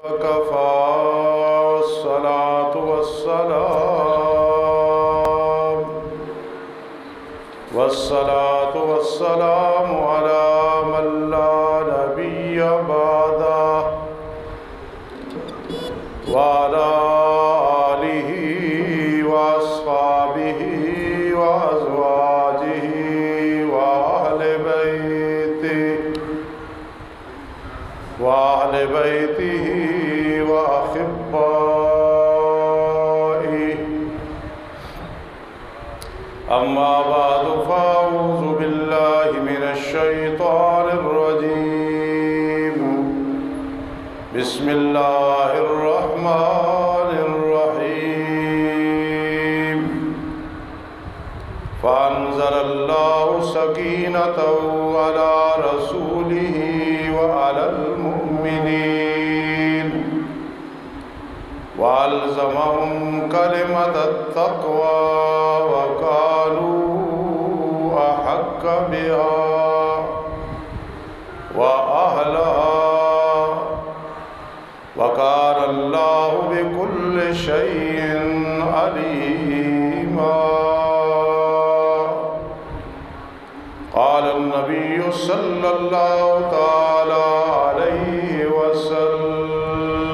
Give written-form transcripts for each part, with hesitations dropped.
وكفى والصلاة والسلام على من لا نبي بعده وعلى آله وأصحابه وأزواجه وأهل بيته وأحبائه. أما بعد فأعوذ بالله من الشيطان الرجيم. بسم الله الرحمن الرحيم. فأنزل الله سكينته على رسوله وعلى المؤمنين وألزمهم كلمة التقوى وكانوا أحق بها وأهلها وكان الله بكل شيء عليما. قال النبي صلى الله تعالى عليه وسلم: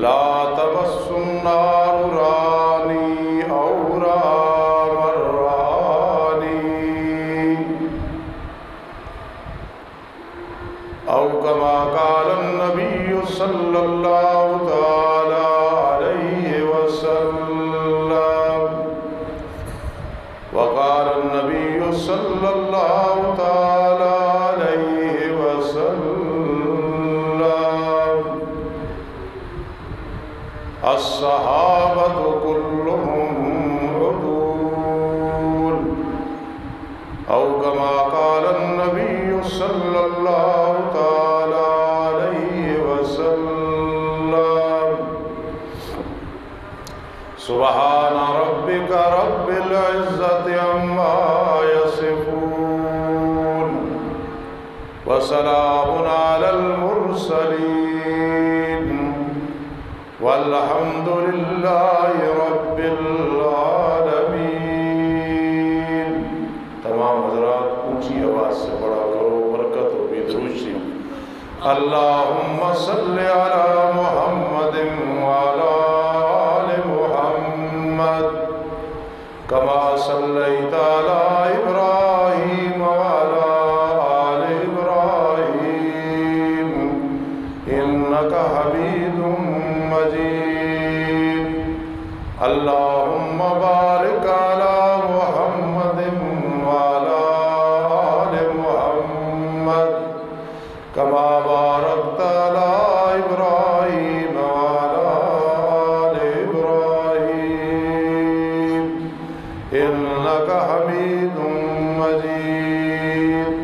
لا تمس النار راني أو راني، أو كما قال النبي صلى الله تعالى عليه وسلم. وقال النبي صلى الله تعالى عليه وسلم: الصحابة كلهم عدول، أو كما قال النبي صلى الله تعالى عليه وسلم. سبحان ربك رب العزة عما يصفون وسلام على المرسلين والحمد لله رب العالمین. تمام حضرات اونچی آواز سے پڑھا کرو، برکت ہو بھی درود شریف. اللہم صل علی محمد وعلی آل محمد كما صليت على إبراهيم وعلى آل إبراهيم إنك حميد مجيد. اللهم بارك على محمد وعلى آل محمد كما باركت على إبراهيم وعلى آل إبراهيم إنك حميد مجيد.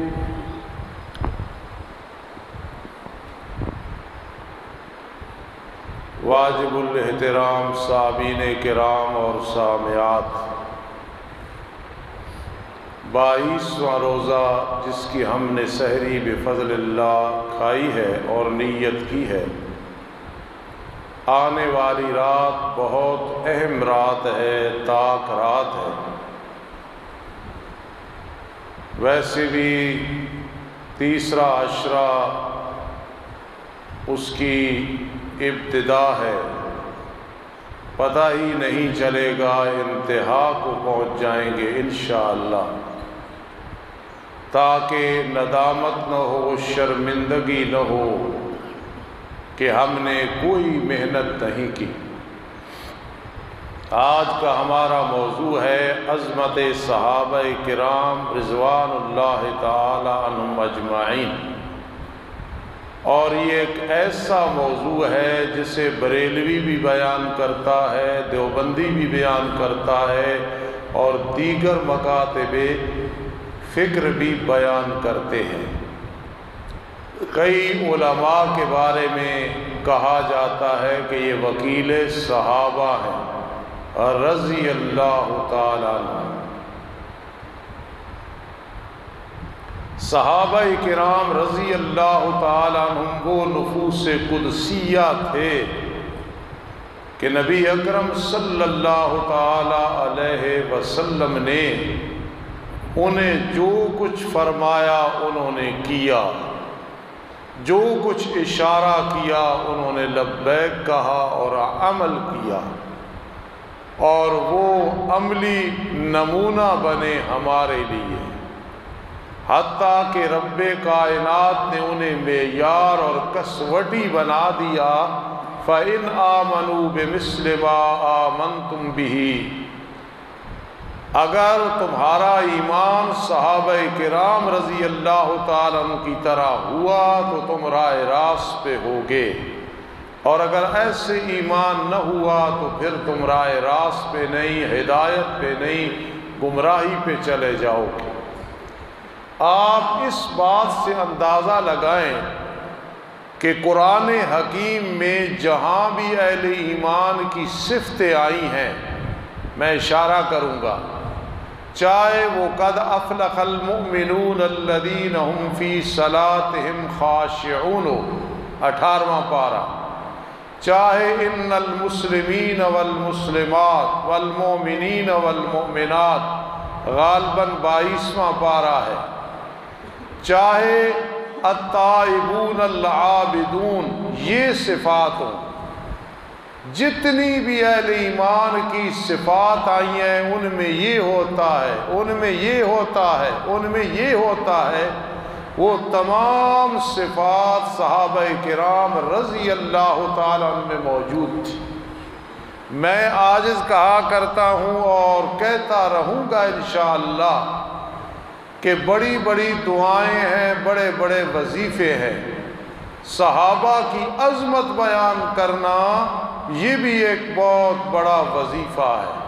واجب الاحترام سامعین کرام اور سامعات، 22واں روزہ جس کی ہم نے سحری بفضل اللہ کھائی ہے اور نیت کی ہے. آنے والی رات بہت اہم رات ہے، تاک رات ہے. ویسے بھی تیسرا عشرہ اس کی ابتدا ہے، پتہ ہی نہیں چلے گا انتہا کو پہنچ جائیں گے انشاءاللہ. تاکہ ندامت نہ ہو، شرمندگی نہ ہو کہ ہم نے کوئی محنت نہیں کی. آج کا ہمارا موضوع ہے عظمت صحابہ کرام رضوان اللہ تعالی عنہم اجمعین. اور یہ ایک ایسا موضوع ہے جسے بریلوی بھی بیان کرتا ہے، دیوبندی بھی بیان کرتا ہے، اور دیگر مکاتب فکر بھی بیان کرتے ہیں. کئی علماء کے بارے میں کہا جاتا ہے کہ یہ وکیل صحابہ ہیں رضی اللہ تعالیٰ عنہ. صحابہ کرام رضی اللہ تعالیٰ عنہم وہ نفوس قدسیہ تھے کہ نبی اکرم صلی اللہ تعالیٰ علیہ وسلم نے انہیں جو کچھ فرمایا انہوں نے کیا، جو کچھ اشارہ کیا انہوں نے لبیک کہا اور عمل کیا، اور وہ عملی نمونہ بنے ہمارے لیے، حتیٰ کہ رب کائنات نے انہیں معیار اور کسوٹی بنا دیا۔ فَإِنْ آمَنُوا بِمِثْلِ مَا آمَنْتُمْ بِهِ، اگر تمہارا ایمان صحابہ کرام رضی اللہ تعالیٰ عنہ کی طرح ہوا تو تم راہ راست پہ ہوگے، اور اگر ایسے ایمان نہ ہوا تو پھر تم راہ راست پہ نہیں، ہدایت پہ نہیں، گمراہی پہ چلے جاؤ گے۔ آپ اس بات سے اندازہ لگائیں کہ قرآن حکیم میں جہاں بھی اہل ایمان کی صفتیں آئی ہیں، میں اشارہ کروں گا، چاہے وہ قد افلح المؤمنون الذین هم فی صلاتهم خاشعون 18واں پارہ، چاہے ان المسلمین والمسلمات والمؤمنین والمؤمنات غالباً 22واں پارہ ہے، چاہے التائبون العابدون، یہ صفات ہوں، جتنی بھی اہل ایمان کی صفات آئی ہیں ان میں یہ ہوتا ہے، ان میں یہ ہوتا ہے، ان میں یہ ہوتا ہے، وہ تمام صفات صحابہ کرام رضی اللہ تعالیٰ عنہ میں موجود تھی۔ میں عاجز کہا کرتا ہوں اور کہتا رہوں گا انشاءاللہ کہ بڑی بڑی دعائیں ہیں، بڑے بڑے وظیفے ہیں، صحابہ کی عظمت بیان کرنا یہ بھی ایک بہت بڑا وظیفہ ہے۔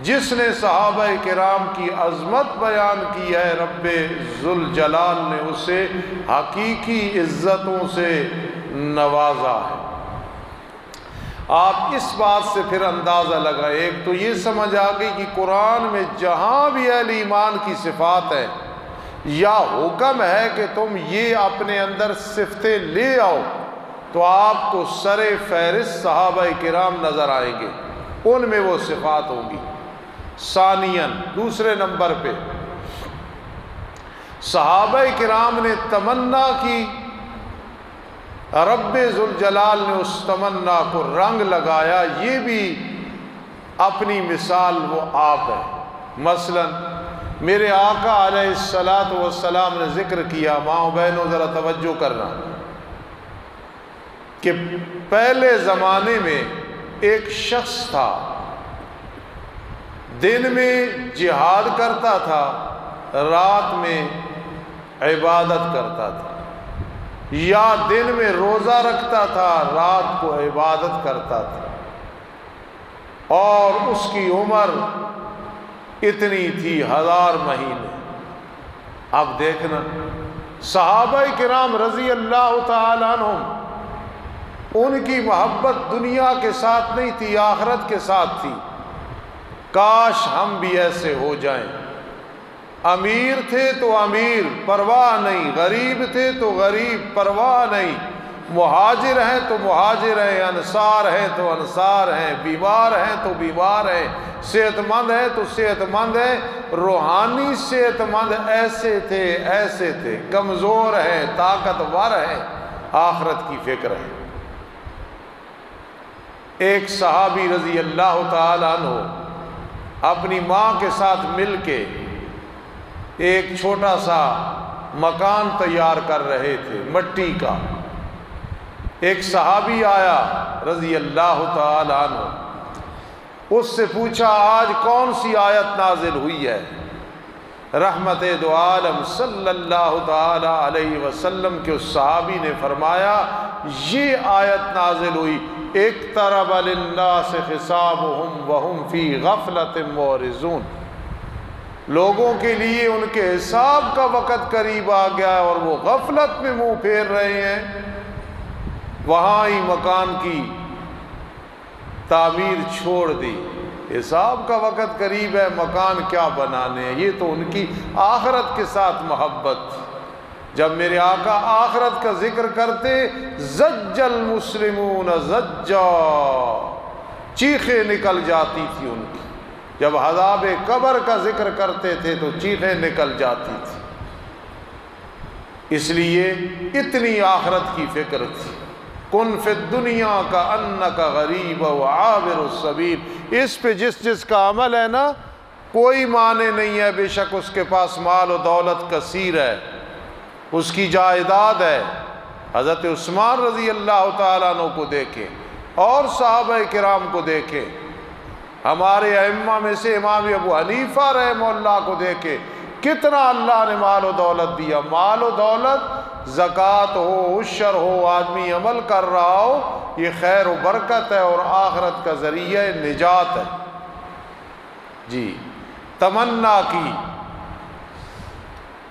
جس نے صحابہ کرام کی عظمت بیان کی ہے، رب ذوالجلال نے اسے حقیقی عزتوں سے نوازا ہے۔ آپ اس بات سے پھر اندازہ لگائیں، ایک تو یہ سمجھ آ گئی کہ قرآن میں جہاں بھی اہل ایمان کی صفات ہے یا حکم ہے کہ تم یہ اپنے اندر صفتیں لے آؤ، تو آپ کو سر فہرست صحابہ کرام نظر آئیں گے، ان میں وہ صفات ہوں گی۔ ثانیاً، دوسرے نمبر پہ صحابہ کرام نے تمنا کی، رب ذوالجلال نے اس تمنا کو رنگ لگایا، یہ بھی اپنی مثال وہ آپ ہے۔ مثلا میرے آقا علیہ السلام نے ذکر کیا، ماں و بہنوں ذرا توجہ کرنا، کہ پہلے زمانے میں ایک شخص تھا، دن میں جہاد کرتا تھا، رات میں عبادت کرتا تھا، یا دن میں روزہ رکھتا تھا، رات کو عبادت کرتا تھا، اور اس کی عمر اتنی تھی 1000 مہینے۔ اب دیکھنا، صحابہ کرام رضی اللہ تعالیٰ عنہم، ان کی محبت دنیا کے ساتھ نہیں تھی، آخرت کے ساتھ تھی۔ کاش ہم بھی ایسے ہو جائیں، امیر تھے تو امیر، پرواہ نہیں، غریب تھے تو غریب، پرواہ نہیں، مہاجر ہیں تو مہاجر ہیں، انصار ہیں تو انصار ہیں، بیمار ہیں تو بیمار ہیں، صحت مند ہیں تو صحت مند ہیں، روحانی صحت مند ایسے تھے، کمزور ہیں، طاقتور ہیں، آخرت کی فکر ہے۔ ایک صحابی رضی اللہ تعالیٰ عنہ اپنی ماں کے ساتھ مل کے ایک چھوٹا سا مکان تیار کر رہے تھے مٹی کا۔ ایک صحابی آیا رضی اللہ تعالیٰ عنہ، اس سے پوچھا آج کون سی آیت نازل ہوئی ہے؟ رحمت دو عالم صلی اللہ تعالیٰ علیہ وسلم کے اس صحابی نے فرمایا یہ آیت نازل ہوئی، اقترب للناس حسابهم وهم فی غفلۃ معرضون، لوگوں کے لیے ان کے حساب کا وقت قریب آ گیا ہے اور وہ غفلت میں منہ پھیر رہے ہیں۔ وہاں ہی مکان کی تعمیر چھوڑ دی، حساب کا وقت قریب ہے، مکان کیا بنانے ہیں۔ یہ تو ان کی آخرت کے ساتھ محبت۔ جب میرے آقا آخرت کا ذکر کرتے زج المسلمون زجا، چیخیں نکل جاتی تھی ان کی۔ جب عذاب قبر کا ذکر کرتے تھے تو چیخیں نکل جاتی تھی، اس لیے اتنی آخرت کی فکر تھی۔ کن فی الدنیا کا انک غریب و عابر السبیل، اس پہ جس کا عمل ہے نا کوئی معنی نہیں ہے، بے شک اس کے پاس مال و دولت کثیر ہے، اس کی جائیداد ہے۔ حضرت عثمان رضی اللہ تعالیٰ عنہ کو دیکھیں اور صحابہ کرام کو دیکھیں، ہمارے ائمہ میں سے امام ابو حنیفہ رحمہ اللہ کو دیکھیں، کتنا اللہ نے مال و دولت دیا۔ مال و دولت زکوٰۃ ہو، عشر ہو، آدمی عمل کر رہا ہو، یہ خیر و برکت ہے اور آخرت کا ذریعہ نجات ہے۔ جی تمنا کی،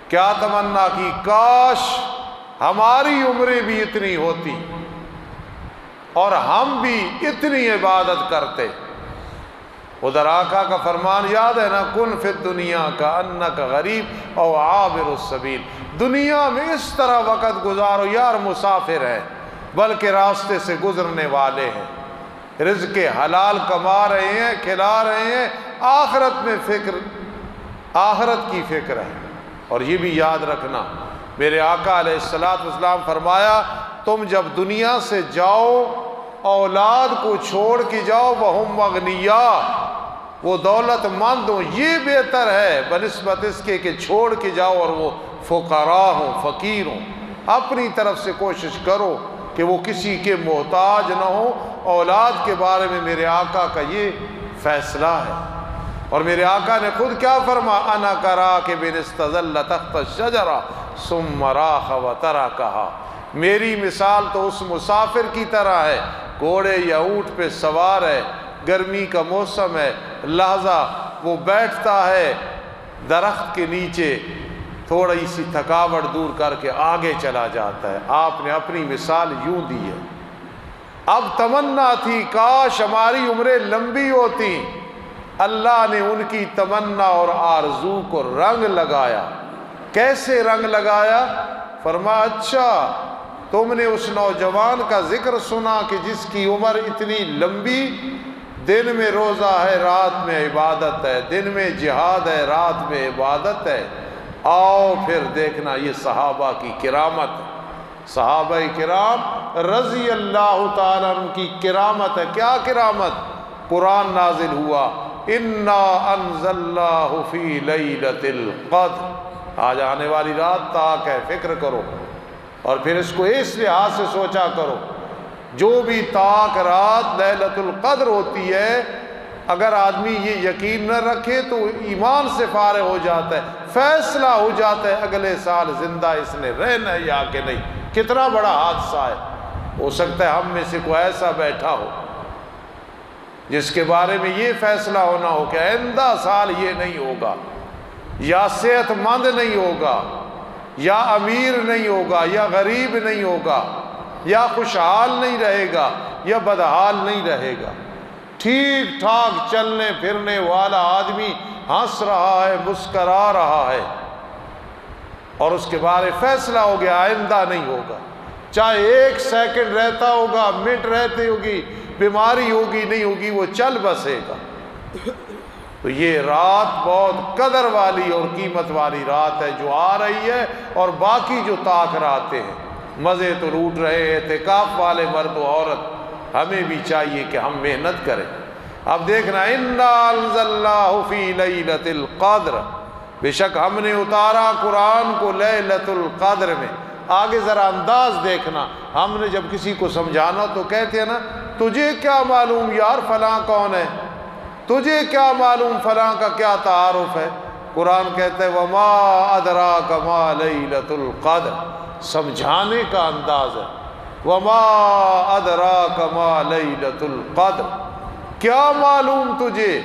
کیا تمنا کی؟ کاش ہماری عمریں بھی اتنی ہوتی اور ہم بھی اتنی عبادت کرتے۔ ادھر آقا کا فرمان یاد ہے نا، کن فی الدنیا کا انک غریب او عابر السبیل، دنیا میں اس طرح وقت گزارو یار مسافر ہے بلکہ راستے سے گزرنے والے ہیں، رزق حلال کما رہے ہیں، کھلا رہے ہیں، آخرت میں فکر، آخرت کی فکر ہے۔ اور یہ بھی یاد رکھنا، میرے آقا علیہ السلام فرمایا تم جب دنیا سے جاؤ اولاد کو چھوڑ کے جاؤ وہم مغنیاء، وہ دولت مند ہوں، یہ بہتر ہے بنسبت اس کے کہ چھوڑ کے جاؤ اور وہ فقراء ہوں، فقیر ہوں۔ اپنی طرف سے کوشش کرو کہ وہ کسی کے محتاج نہ ہو۔ اولاد کے بارے میں میرے آقا کا یہ فیصلہ ہے، اور میرے آقا نے خود کیا فرما، انا کراکب استظل تحت الشجرہ ثم راح وترکھا، میری مثال تو اس مسافر کی طرح ہے، گھوڑے یا اونٹ پہ سوار ہے، گرمی کا موسم ہے، لہذا وہ بیٹھتا ہے درخت کے نیچے، تھوڑی سی تھکاوٹ دور کر کے آگے چلا جاتا ہے۔ آپ نے اپنی مثال یوں دی ہے۔ اب تمنا تھی کاش ہماری عمریں لمبی ہوتی، اللہ نے ان کی تمنا اور آرزو کو رنگ لگایا۔ کیسے رنگ لگایا؟ فرمایا اچھا تم نے اس نوجوان کا ذکر سنا کہ جس کی عمر اتنی لمبی، دن میں روزہ ہے رات میں عبادت ہے، دن میں جہاد ہے رات میں عبادت ہے، آؤ پھر دیکھنا یہ صحابہ کی کرامت ہے، صحابہ کرام رضی اللہ تعالیٰ عنہ کی کرامت ہے۔ کیا کرامت؟ قرآن نازل ہوا، انا انزلناہ فی لیلۃ القدر، آج آنے والی رات تاک ہے، فکر کرو، اور پھر اس کو اس لحاظ سے سوچا کرو، جو بھی تاک رات لیلۃ القدر ہوتی ہے، اگر آدمی یہ یقین نہ رکھے تو ایمان سے فارغ ہو جاتا ہے، فیصلہ ہو جاتا ہے اگلے سال زندہ اس نے رہنا ہے یا کہ نہیں۔ کتنا بڑا حادثہ ہے، ہو سکتا ہے ہم میں سے کوئی ایسا بیٹھا ہو جس کے بارے میں یہ فیصلہ ہونا ہو کہ آئندہ سال یہ نہیں ہوگا، یا صحت مند نہیں ہوگا، یا امیر نہیں ہوگا، یا غریب نہیں ہوگا، یا خوشحال نہیں رہے گا، یا بدحال نہیں رہے گا۔ ٹھیک ٹھاک چلنے پھرنے والا آدمی ہنس رہا ہے، مسکرا رہا ہے، اور اس کے بارے فیصلہ ہو گیا آئندہ نہیں ہوگا، چاہے ایک سیکنڈ رہتا ہوگا، منٹ رہتی ہوگی، بیماری ہوگی نہیں ہوگی، وہ چل بسے گا۔ تو یہ رات بہت قدر والی اور قیمت والی رات ہے جو آ رہی ہے، اور باقی جو تاک راتیں ہیں مزے تو لوٹ رہے ہیں، اعتکاف والے مرد و عورت، ہمیں بھی چاہیے کہ ہم محنت کریں۔ اب دیکھنا، انا انزلناہ فی لیلۃ القدر، بے شک ہم نے اتارا قرآن کو لیلۃ القدر میں۔ آگے ذرا انداز دیکھنا، ہم نے جب کسی کو سمجھانا تو کہتے ہیں نا، تجھے کیا معلوم یار فلاں کون ہے، تجھے کیا معلوم فلاں کا کیا تعارف ہے۔ قرآن کہتا ہے وما ادراک ما لیلۃ القدر، سمجھانے کا انداز ہے، وما ادراک ما لیلۃ القدر، کیا معلوم تجھے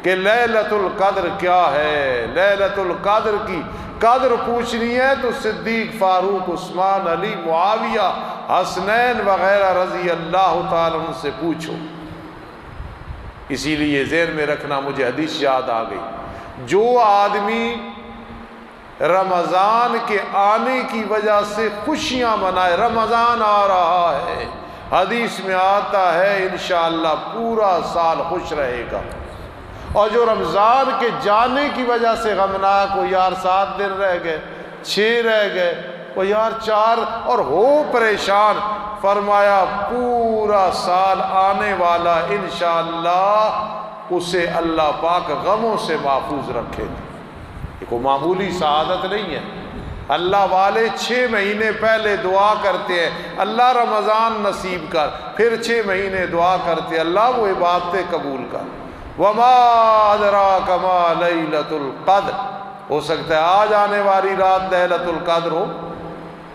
کہ لیلۃ القدر کیا ہے۔ لیلۃ القدر کی قدر پوچھنی ہے تو صدیق، فاروق، عثمان، علی، معاویہ، حسنین وغیرہ رضی اللہ تعالیٰ عنہ سے پوچھو۔ اسی لیے ذہن میں رکھنا، مجھے حدیث یاد آ گئی، جو آدمی رمضان کے آنے کی وجہ سے خوشیاں منائے، رمضان آ رہا ہے، حدیث میں آتا ہے انشاءاللہ پورا سال خوش رہے گا، اور جو رمضان کے جانے کی وجہ سے غمناک ہو، یار 7 دن رہ گئے، 6 رہ گئے، وہ یار 4، اور ہو پریشان، فرمایا پورا سال آنے والا انشاءاللہ اسے اللہ پاک غموں سے محفوظ رکھے گا۔ یہ کوئی معمولی سعادت نہیں ہے۔ اللہ والے 6 مہینے پہلے دعا کرتے ہیں اللہ رمضان نصیب کر، پھر 6 مہینے دعا کرتے ہیں اللہ وہ عبادتیں قبول کر۔ وما ادراک ما لیلۃ القدر، ہو سکتا ہے آج آنے والی رات لیلۃ القدر ہو۔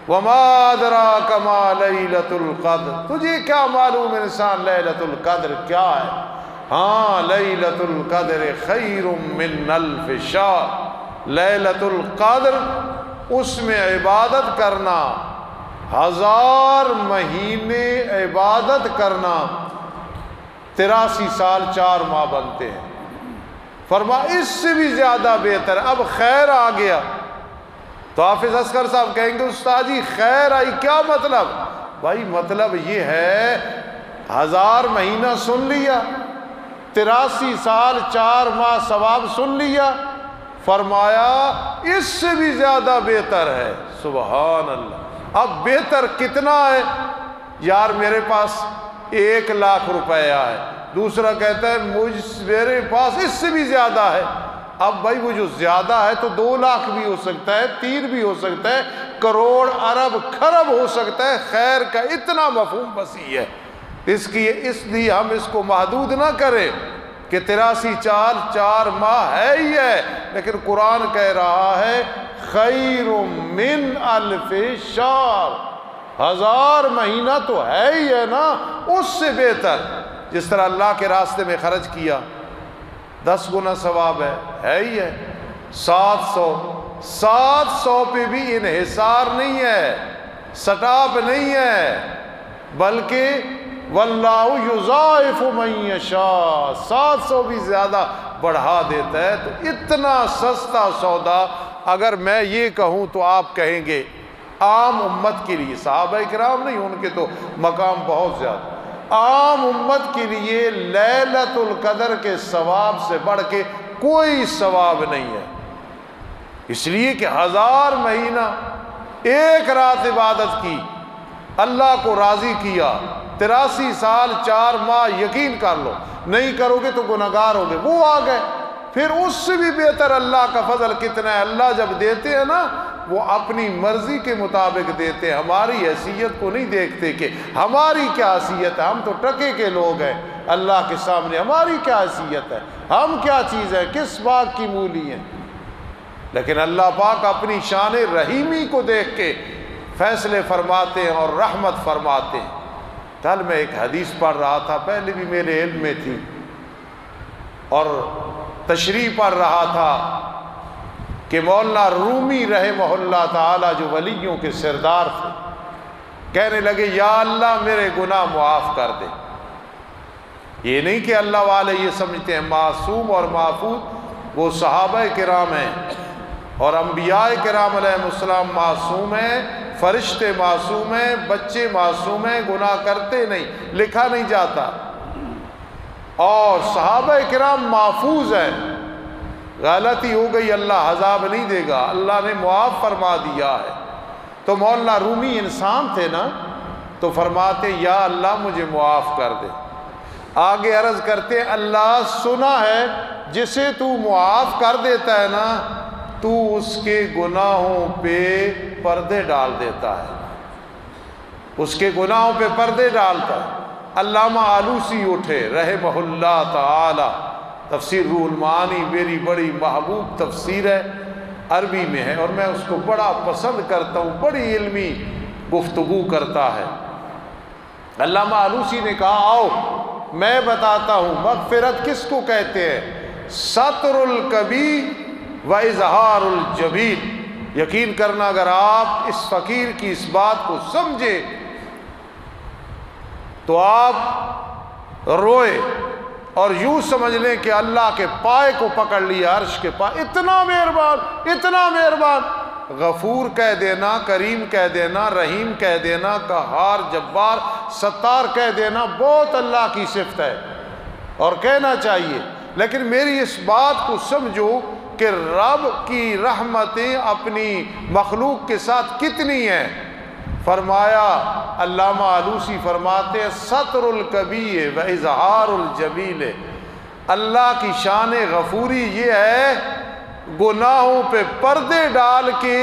وما ادراک ما لیلۃ القدر، تجھے کیا معلوم انسان لیلۃ القدر کیا ہے؟ ہاں لیلۃ القدر خیر من الف شہر، لیلۃ القدر اس میں عبادت کرنا 1000 مہینے عبادت کرنا 83 سال 4 ماہ بنتے ہیں۔ فرما اس سے بھی زیادہ بہتر ہے۔ اب خیر آ گیا تو حافظ اصغر صاحب کہیں گے استاد جی خیر آئی، کیا مطلب؟ بھائی مطلب یہ ہے 1000 مہینہ سن لیا، 83 سال 4 ماہ ثواب سن لیا، فرمایا اس سے بھی زیادہ بہتر ہے۔ سبحان اللہ۔ اب بہتر کتنا ہے؟ یار میرے پاس 1 لاکھ روپیہ ہے، دوسرا کہتا ہے میرے پاس اس سے بھی زیادہ ہے۔ اب بھائی وہ جو زیادہ ہے تو 2 لاکھ بھی ہو سکتا ہے، 3 بھی ہو سکتا ہے، کروڑ ارب خرب ہو سکتا ہے۔ خیر کا اتنا مفہوم وسیع ہے، اس لیے ہم اس کو محدود نہ کریں کہ 83 سال 4 ماہ ہے ہی ہے، لیکن قرآن کہہ رہا ہے خیر من الف شہر، 1000 مہینہ تو ہے ہی ہے نا، اس سے بہتر۔ جس طرح اللہ کے راستے میں خرچ کیا 10 گنا ثواب ہے ہی ہے۔ 700 پہ بھی انحصار نہیں ہے، سٹاپ نہیں ہے، بلکہ واللہ یضاعف من یشاء، 700 بھی زیادہ بڑھا دیتا ہے۔ تو اتنا سستا سودا اگر میں یہ کہوں تو آپ کہیں گے عام امت کے لیے، صحابہ کرام نہیں، ان کے تو مقام بہت زیادہ، عام امت کے لیے لیلۃ القدر کے ثواب سے بڑھ کے کوئی ثواب نہیں ہے۔ اس لیے کہ 1000 مہینہ 1 رات عبادت کی، اللہ کو راضی کیا، 83 سال 4 ماہ یقین کر لو، نہیں کرو گے تو گناہگار ہوگے، وہ آ گئے۔ پھر اس سے بھی بہتر اللہ کا فضل کتنا ہے، اللہ جب دیتے ہیں نا وہ اپنی مرضی کے مطابق دیتے ہیں، ہماری حیثیت کو نہیں دیکھتے کہ ہماری کیا حیثیت ہے، ہم تو ٹکے کے لوگ ہیں اللہ کے سامنے، ہماری کیا حیثیت ہے، ہم کیا چیز ہے، کس باغ کی مولی ہیں۔ لیکن اللہ پاک اپنی شان رحیمی کو دیکھ کے فیصلے فرماتے ہیں اور رحمت فرماتے ہیں۔ کل میں ایک حدیث پڑھ رہا تھا، پہلے بھی میرے علم میں تھی، اور تشریح پڑھ رہا تھا کہ مولانا رومی رحمہ اللہ تعالی جو ولیوں کے سردار تھے، کہنے لگے یا اللہ میرے گناہ معاف کر دے۔ یہ نہیں کہ اللہ والے یہ سمجھتے ہیں معصوم اور محفوظ وہ صحابہ کرام ہیں اور انبیاء کرام علیہ السلام معصوم ہیں، فرشتے معصوم ہیں، بچے معصوم ہیں، گناہ کرتے نہیں، لکھا نہیں جاتا، اور صحابہ کرام محفوظ ہیں، غلطی ہو گئی اللہ عذاب نہیں دے گا، اللہ نے معاف فرما دیا ہے۔ تو مولانا رومی انسان تھے نا، تو فرماتے یا اللہ مجھے معاف کر دے۔ آگے عرض کرتے اللہ سنا ہے جسے تو معاف کر دیتا ہے نا تو اس کے گناہوں پہ پردے ڈال دیتا ہے، اس کے گناہوں پہ پردے ڈالتا ہے۔ علامہ آلوسی اٹھے رحمہ اللہ تعالی، تفسیر روح المعانی میری بڑی محبوب تفسیر ہے، عربی میں ہے اور میں اس کو بڑا پسند کرتا ہوں، بڑی علمی گفتگو کرتا ہے۔ علامہ آلوسی نے کہا آؤ میں بتاتا ہوں مغفرت کس کو کہتے ہیں، ستر الکبیر و اظہار الجبین۔ یقین کرنا اگر آپ اس فقیر کی اس بات کو سمجھے تو آپ روئے اور یوں سمجھ لیں کہ اللہ کے پائے کو پکڑ لیا، عرش کے پائے، اتنا مہربان، اتنا مہربان، غفور کہہ دینا، کریم کہہ دینا، رحیم کہہ دینا، قہار، جبار، ستار کہہ دینا بہت اللہ کی صفت ہے اور کہنا چاہیے، لیکن میری اس بات کو سمجھو کہ رب کی رحمتیں اپنی مخلوق کے ساتھ کتنی ہیں۔ فرمایا علامہ آلوسی فرماتے ہیں ستر الکبیر و اظہار الجمیل، اللہ کی شان غفوری یہ ہے گناہوں پہ پردے ڈال کے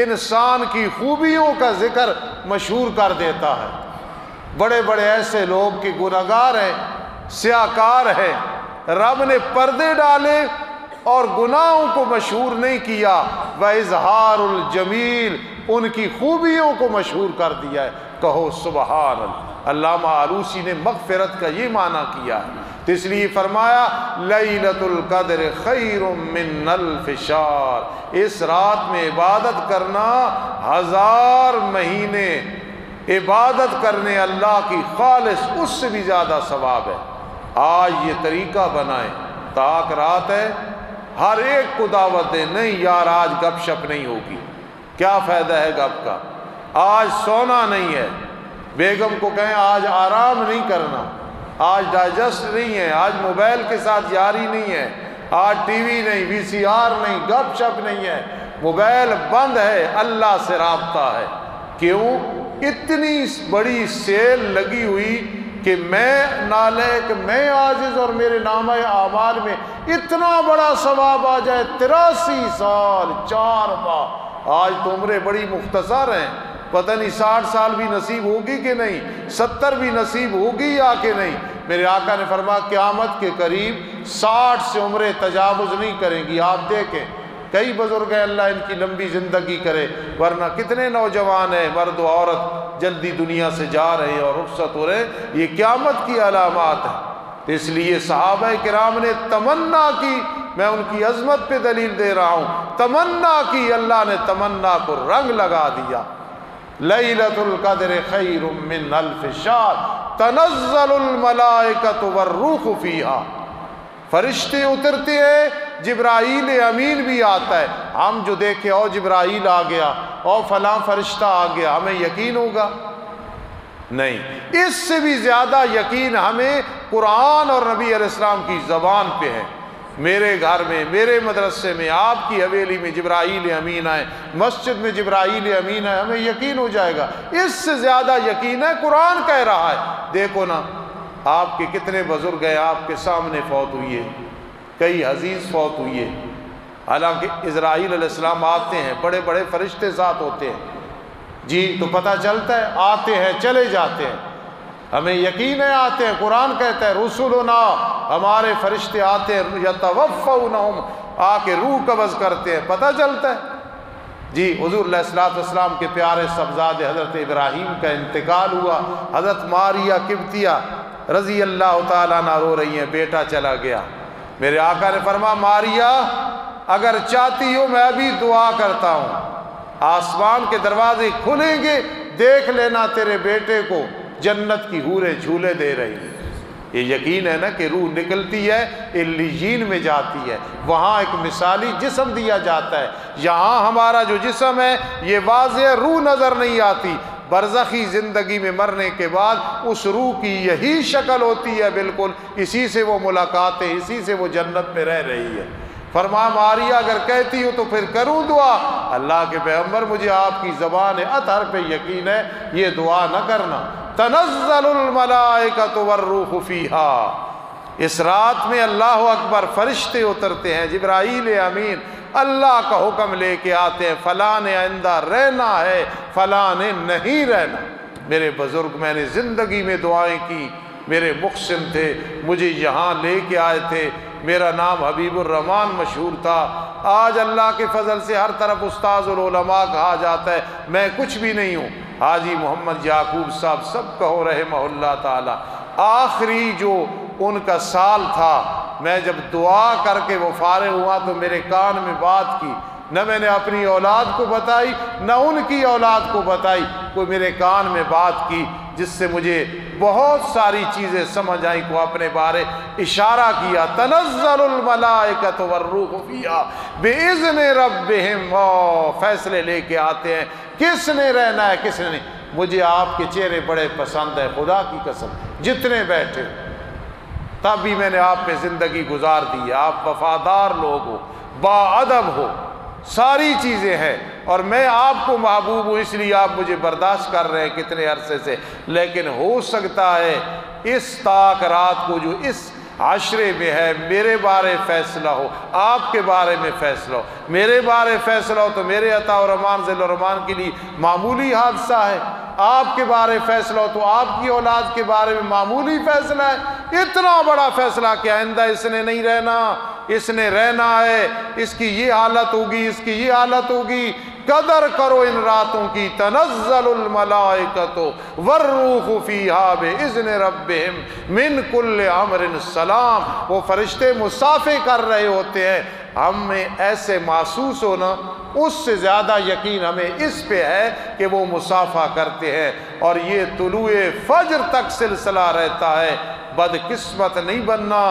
انسان کی خوبیوں کا ذکر مشہور کر دیتا ہے۔ بڑے بڑے ایسے لوگ کہ گناہگار ہیں، سیاہکار ہیں، رب نے پردے ڈالے اور گناہوں کو مشہور نہیں کیا، وَإِظْهَارُ الْجَمِيلِ، ان کی خوبیوں کو مشہور کر دیا ہے۔ کہو سبحان اللہ۔ علامہ آلوسی نے مغفرت کا یہ معنی کیا ہے، تو اس لیے فرمایا لیلۃ القدر خیر من الف شہر، اس رات میں عبادت کرنا 1000 مہینے عبادت کرنے اللہ کی خالص اس سے بھی زیادہ ثواب ہے۔ آج یہ طریقہ بنائیں، تاک رات ہے، ہر ایک کو دعوت دیں، نہیں یار آج گپ شپ نہیں ہوگی، کیا فائدہ ہے گپ کا، آج سونا نہیں ہے، بیگم کو کہیں آج آرام نہیں کرنا، آج ڈائجسٹ نہیں ہے، آج موبائل کے ساتھ یاری نہیں ہے، آج ٹی وی نہیں، وی سی آر نہیں، گپ شپ نہیں ہے، موبائل بند ہے، اللہ سے رابطہ ہے۔ کیوں؟ اتنی بڑی سیل لگی ہوئی کہ میں نالائق، میں عاجز اور میرے نامہ اعمال میں اتنا بڑا ثواب آ جائے، 83 سال 4 ماہ، آج تو عمریں بڑی مختصر ہیں، پتہ نہیں 60 سال بھی نصیب ہوگی کہ نہیں، 70 بھی نصیب ہوگی یا کہ نہیں۔ میرے آقا نے فرمایا قیامت کے قریب 60 سے عمریں تجاوز نہیں کریں گی۔ آپ دیکھیں کئی بزرگ ہیں، اللہ ان کی لمبی زندگی کرے، ورنہ کتنے نوجوان ہیں، مرد و عورت جلدی دنیا سے جا رہے ہیں اور رخصت ہو رہے ہیں، یہ قیامت کی علامات ہیں۔ اس لیے صحابہ کرام نے تمنا کی، میں ان کی عظمت پہ دلیل دے رہا ہوں، تمنا کی، اللہ نے تمنا کو رنگ لگا دیا۔ لیلۃ القدر خیر من الف شہر تنزل الملائکۃ والروح فیہا، فرشتے اترتے ہیں، جبرائیل امین بھی آتا ہے، ہم جو دیکھے او جبرائیل آ گیا، او فلاں فرشتہ آ گیا، ہمیں یقین ہوگا؟ نہیں، اس سے بھی زیادہ یقین ہمیں قرآن اور نبی علیہ السلام کی زبان پہ ہے۔ میرے گھر میں، میرے مدرسے میں، آپ کی حویلی میں جبرائیل امین آئے، مسجد میں جبرائیل امین آئے، ہمیں یقین ہو جائے گا۔ اس سے زیادہ یقین ہے قرآن کہہ رہا ہے۔ دیکھو نا آپ کے کتنے بزرگ ہیں آپ کے سامنے فوت ہوئی ہے، کئی عزیز فوت ہوئی ہے، حالانکہ اسرائیل علیہ السلام آتے ہیں، بڑے بڑے فرشتے ساتھ ہوتے ہیں، جی تو پتہ چلتا ہے آتے ہیں چلے جاتے ہیں، ہمیں یقین ہے آتے ہیں، قرآن کہتا ہے رسولنا، ہمارے فرشتے آتے ہیں، یتوفونہم، آ کے روح قبض کرتے ہیں، پتہ چلتا ہے۔ جی حضور علیہ الصلوۃ والسلام کے پیارے صاحبزادے حضرت ابراہیم کا انتقال ہوا، حضرت ماریہ قبطیہ رضی اللہ تعالیٰ عنہ رو رہی ہیں، بیٹا چلا گیا۔ میرے آقا نے فرمایا ماریہ اگر چاہتی ہو میں ابھی دعا کرتا ہوں، آسمان کے دروازے کھلیں گے، دیکھ لینا تیرے بیٹے کو جنت کی حوریں جھولے دے رہی ہیں۔ یہ یقین ہے نا کہ روح نکلتی ہے، علیین میں جاتی ہے، وہاں ایک مثالی جسم دیا جاتا ہے، یہاں ہمارا جو جسم ہے یہ واضح ہے، روح نظر نہیں آتی، برزخی زندگی میں مرنے کے بعد اس روح کی یہی شکل ہوتی ہے بالکل، اسی سے وہ ملاقاتیں، اسی سے وہ جنت میں رہ رہی ہے۔ فرمایا ماریہ اگر کہتی ہو تو پھر کروں دعا؟ اللہ کے پیغمبر مجھے آپ کی زبان اطہر پہ یقین ہے، یہ دعا نہ کرنا۔ تنزل الملائکۃ والروح فیہا، اس رات میں اللہ اکبر فرشتے اترتے ہیں، جبرائیل امین اللہ کا حکم لے کے آتے ہیں، فلاں نے آئندہ رہنا ہے، فلاں نے نہیں رہنا۔ میرے بزرگ میں نے زندگی میں دعائیں کی، میرے محسن تھے، مجھے یہاں لے کے آئے تھے، میرا نام حبیب الرحمان مشہور تھا، آج اللہ کے فضل سے ہر طرف استاذ العلماء کہا جاتا ہے، میں کچھ بھی نہیں ہوں۔ حاجی محمد یعقوب صاحب سب کہو رحمہ اللہ تعالی، آخری جو ان کا سال تھا، میں جب دعا کر کے وہ فارغ ہوا تو میرے کان میں بات کی، نہ میں نے اپنی اولاد کو بتائی نہ ان کی اولاد کو بتائی. کوئی میرے کان میں بات کی جس سے مجھے بہت ساری چیزیں سمجھ آئیں, کو اپنے بارے اشارہ کیا. تنزل الملائکۃ والروح فیہا باذن ربہم, فیصلے لے کے آتے ہیں کس نے رہنا ہے کس نے نہیں. مجھے آپ کے چہرے بڑے پسند ہیں, خدا کی قسم, جتنے بیٹھے تب بھی میں نے آپ پہ زندگی گزار دی ہے. آپ وفادار لوگ ہو, با ادب ہو, ساری چیزیں ہیں, اور میں آپ کو محبوب ہوں, اس لیے آپ مجھے برداشت کر رہے ہیں کتنے عرصے سے. لیکن ہو سکتا ہے اس طاق رات کو جو اس عشرے میں ہے میرے بارے فیصلہ ہو, آپ کے بارے میں فیصلہ ہو. میرے بارے فیصلہ ہو تو میرے عطا و رحمان ذل و رحمان کے لیے معمولی حادثہ ہے. آپ کے بارے فیصلہ ہو تو آپ کی اولاد کے بارے میں معمولی فیصلہ ہے. اتنا بڑا فیصلہ کہ آئندہ اس نے نہیں رہنا, اس نے رہنا ہے, اس کی یہ حالت ہوگی, اس کی یہ حالت ہوگی. قدر کرو ان راتوں کی. تنزل الملائکۃ والروح فیہا باذن ربہم من کل امر سلام. وہ فرشتے مصافحے کر رہے ہوتے ہیں. ہمیں ایسے محسوس ہونا, اس سے زیادہ یقین ہمیں اس پہ ہے کہ وہ مصافحہ کرتے ہیں, اور یہ طلوع فجر تک سلسلہ رہتا ہے. بدقسمت نہیں بننا,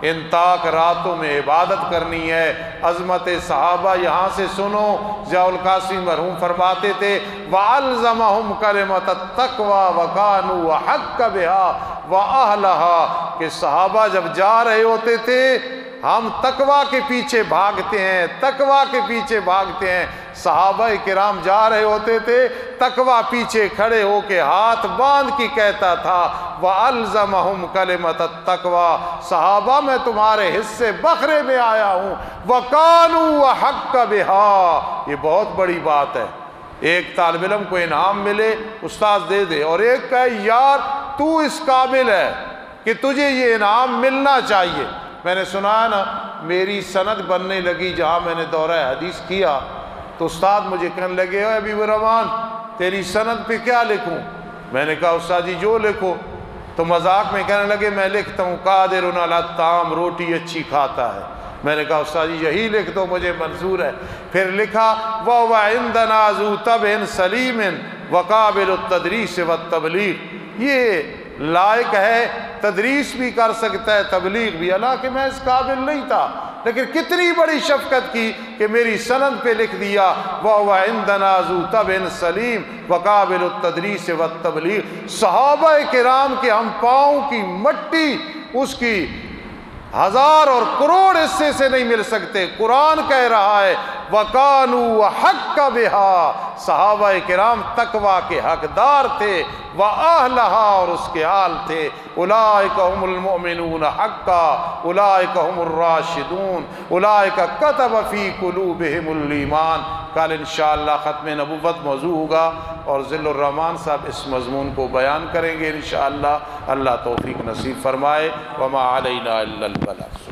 ان طاق راتوں میں عبادت کرنی ہے. عظمت صحابہ یہاں سے سنو. ضیاء القاسم مرحوم فرماتے تھے وَأَلْزَمَهُمْ كَلِمَةَ التَّقْوَى وَكَانُوا وَحَقَّ بِهَا وَأَهْلَهَا, کہ صحابہ جب جا رہے ہوتے تھے ہم تقویٰ کے پیچھے بھاگتے ہیں, تقویٰ کے پیچھے بھاگتے ہیں. صحابہ کرام جا رہے ہوتے تھے, تقویٰ پیچھے کھڑے ہو کے ہاتھ باندھ کے کہتا تھا وَأَلْزَمَهُمْ كَلِمَةَ التَّقْوَى, صحابہ میں تمہارے حصے بکھرے میں آیا ہوں. وَكَانُوا وَحَقَّ بِهَا, یہ بہت بڑی بات ہے. ایک طالب علم کو انعام ملے استاد دے دے, اور ایک کہے یار تو اس قابل ہے کہ تجھے یہ انعام ملنا چاہیے. میں نے سنا نا, میری سند بننے لگی جہاں میں نے دورہ حدیث کیا, تو استاد مجھے کہنے لگے اے حبیب الرحمان تیری سند پہ کیا لکھوں؟ میں نے کہا استاد جی جو لکھو. تو مذاق میں کہنے لگے میں لکھتا ہوں قادر علی الطعام, روٹی اچھی کھاتا ہے. میں نے کہا استاد جی یہی لکھ دو, مجھے منظور ہے. پھر لکھا وَهُوَ عِندَنَا ذُو طَبْعٍ سَلِيمٍ وَقَابِلُ التَّدْرِيسِ وَالتَّبْلِيغِ, یہ لائق ہے, تدریس بھی کر سکتا ہے, تبلیغ بھی. حالانکہ میں اس قابل نہیں تھا, لیکن کتنی بڑی شفقت کی کہ میری سند پہ لکھ دیا وَهُوَ عِندَنَا ذُو طَبْعٍ سَلِيمٍ وَقَابِلُ التَّدْرِيسِ وَالتَّبْلِيغِ. صحابہ کرام کے ہم پاؤں کی مٹی اس کی ہزار اور کروڑ حصے سے نہیں مل سکتے. قرآن کہہ رہا ہے وَكَانُوا وَحَقَّ بِهَا, صحابہ کرام تقویٰ کے حقدار تھے. وَأَهْلَهَا, اور اس کے حال تھے. أُولَٰئِكَ هُمُ الْمُؤْمِنُونَ حَقًّا أُولَٰئِكَ هُمُ الرَّاشِدُونَ أُولَٰئِكَ كَتَبَ فِي قُلُوبِهِمُ الْإِيمَانَ. کل انشاءاللہ ختم نبوت موضوع ہوگا, اور ذل الرحمان صاحب اس مضمون کو بیان کریں گے انشاءاللہ. اللہ توفیق نصیب فرمائے. وما علینا الا البلاغ.